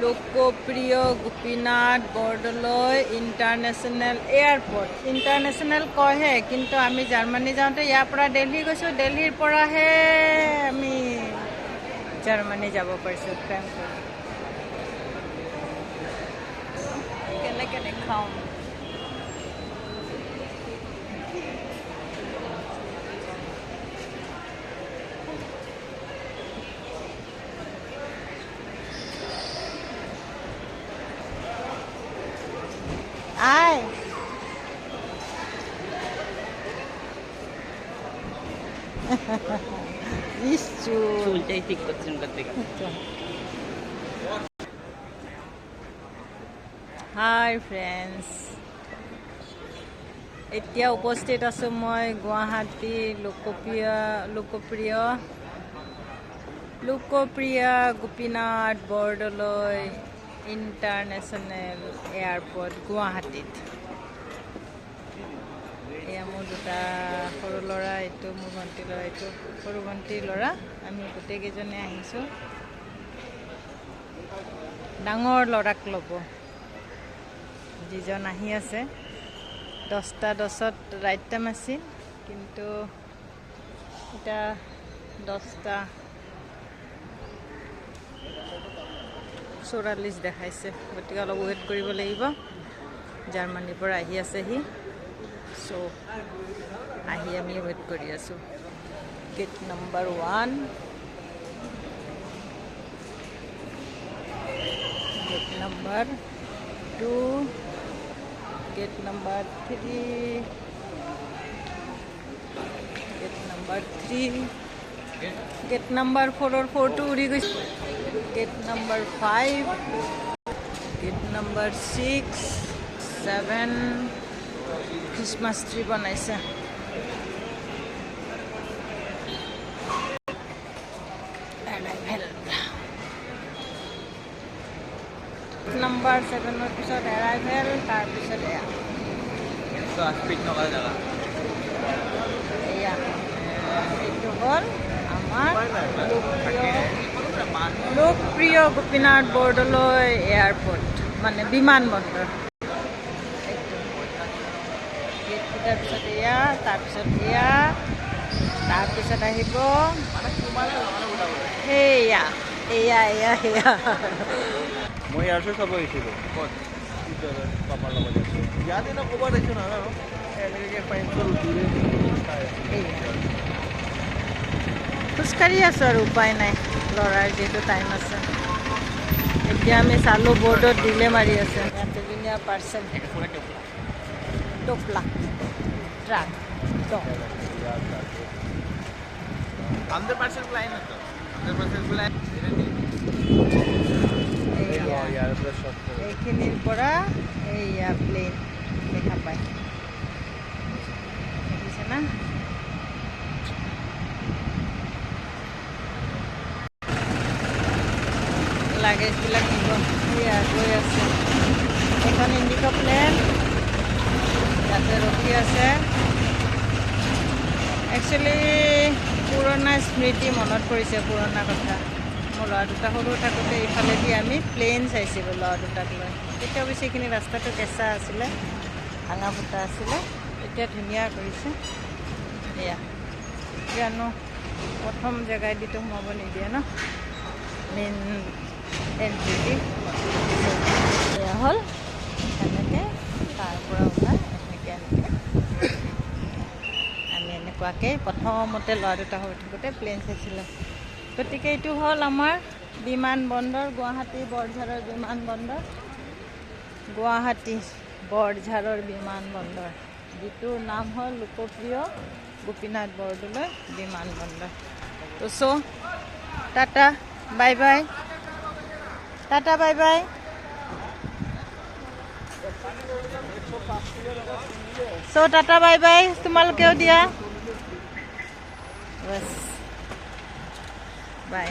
লোকপ্ৰিয় Gopinath Bordoloi international airport. International কয়হে, কিন্তু আমি জাৰ্মানী যাওঁতে ইয়াৰ পৰা দিল্লী গৈছোঁ, দিল্লীৰ পৰাহে আমি জাৰ্মানী যাব পাৰিছোঁ ফ্ৰেংকফুৰ্ট। কেনেকৈ দেখাওঁ আয় চুলটাই ঠিক কৰছেন কাৰ্তিক। হাই ফ্ৰেণ্ডছ, এতিয়া উপস্থিত আছোঁ মই গুৱাহাটী লোকপ্ৰিয় গোপীনাথ বৰদলৈ ইণ্টাৰনেশ্যনেল এয়াৰপৰ্ট গুৱাহাটীত। এয়া মোৰ দুটা সৰু ল'ৰা, এইটো মোৰ ভণ্টিৰ ল'ৰা, এইটো সৰু ভণ্টিৰ ল'ৰা। আমি গোটেইকেইজনে আহিছোঁ ডাঙৰ ল'ৰাক ল'ব। যিজন আহি আছে 10:10 ৰাইট টাইম আছিল, কিন্তু এতিয়া 10:44 দেখাইছে, গতিকে অলপ ৱেইট কৰিব লাগিব। জাৰ্মানীৰ পৰা আহি আছেহি, চ' আহি আমি ৱেইট কৰি আছোঁ। Gate number 1, gate number 2, gate number 3, gate number 3, gate number 4ৰ 4টো উৰি গৈছে, gate number 5, gate number 6, 7 Christmas tree বনাইছে। নম্বৰ 7ৰ পিছত এৰাইভেল, তাৰপিছত এয়া এইটো হ'ল আমাৰ লোকপ্ৰিয় গোপীনাথ বৰদলৈ এয়াৰপৰ্ট, মানে বিমানবন্দৰ। গেটকেইটাৰ পিছত এয়া, তাৰপিছত এয়া, তাৰপিছত আহিব সেয়া এয়া এয়া সেয়া। মই ইয়াৰ ওচৰত চাব আহিছিলোঁ, ক'ত পাপাৰ লগত ইয়াতে ন ক'ৰবাত আহিছোঁ নাজানো, এনেকৈ ফাইনেন্সৰ খোজকাঢ়ি আছোঁ আৰু উপায় নাই, ল'ৰাৰ যিহেতু টাইম আছে। এতিয়া আমি চালোঁ বৰ্ডত ডিলে মাৰি আছে। ইয়াতে ধুনীয়া পাৰ্চেল, টোপলা ট্ৰাক এইখিনিৰ পৰা এইয়া প্লেন দেখা পায়, দেখিছে না? লাগেজবিলাক নিব এয়া গৈ আছে। এখন ইণ্ডিগো প্লেন ইয়াতে ৰখি আছে। একচুৱেলি পুৰণা স্মৃতি মনত পৰিছে, পুৰণা কথা। মোৰ ল'ৰা দুটা সৰু থাকোঁতে ইফালেদি আমি প্লেন চাইছিলোঁ ল'ৰা দুটাক লৈ। তেতিয়া অৱশ্যে এইখিনি ৰাস্তাটো কেঁচা আছিলে, ভাঙা ফুটা আছিলে, এতিয়া ধুনীয়া কৰিছে। এয়া কিয়নো প্ৰথম জেগাইদিতো সোমাব নিদিয়ে ন, মেইন এণ্ট্ৰি দি। এয়া হ'ল এনেকৈ তাৰ পৰা ওলাই এনেকৈ আমি এনেকুৱাকৈ প্ৰথমতে ল'ৰা দুটা হৈ থাকোঁতে প্লেন চাইছিলোঁ। গতিকে এইটো হ'ল আমাৰ বিমানবন্দৰ, গুৱাহাটী বৰঝাৰৰ বিমানবন্দৰ, গুৱাহাটী বৰঝাৰৰ বিমানবন্দৰ, যিটোৰ নাম হ'ল লোকপ্ৰিয় গোপীনাথ বৰদলৈ বিমানবন্দৰ। তো চ' tata bye bye, tata bye bye. চ' টাটা বাই বাই, তোমালোকেও দিয়া। বাছ বাই।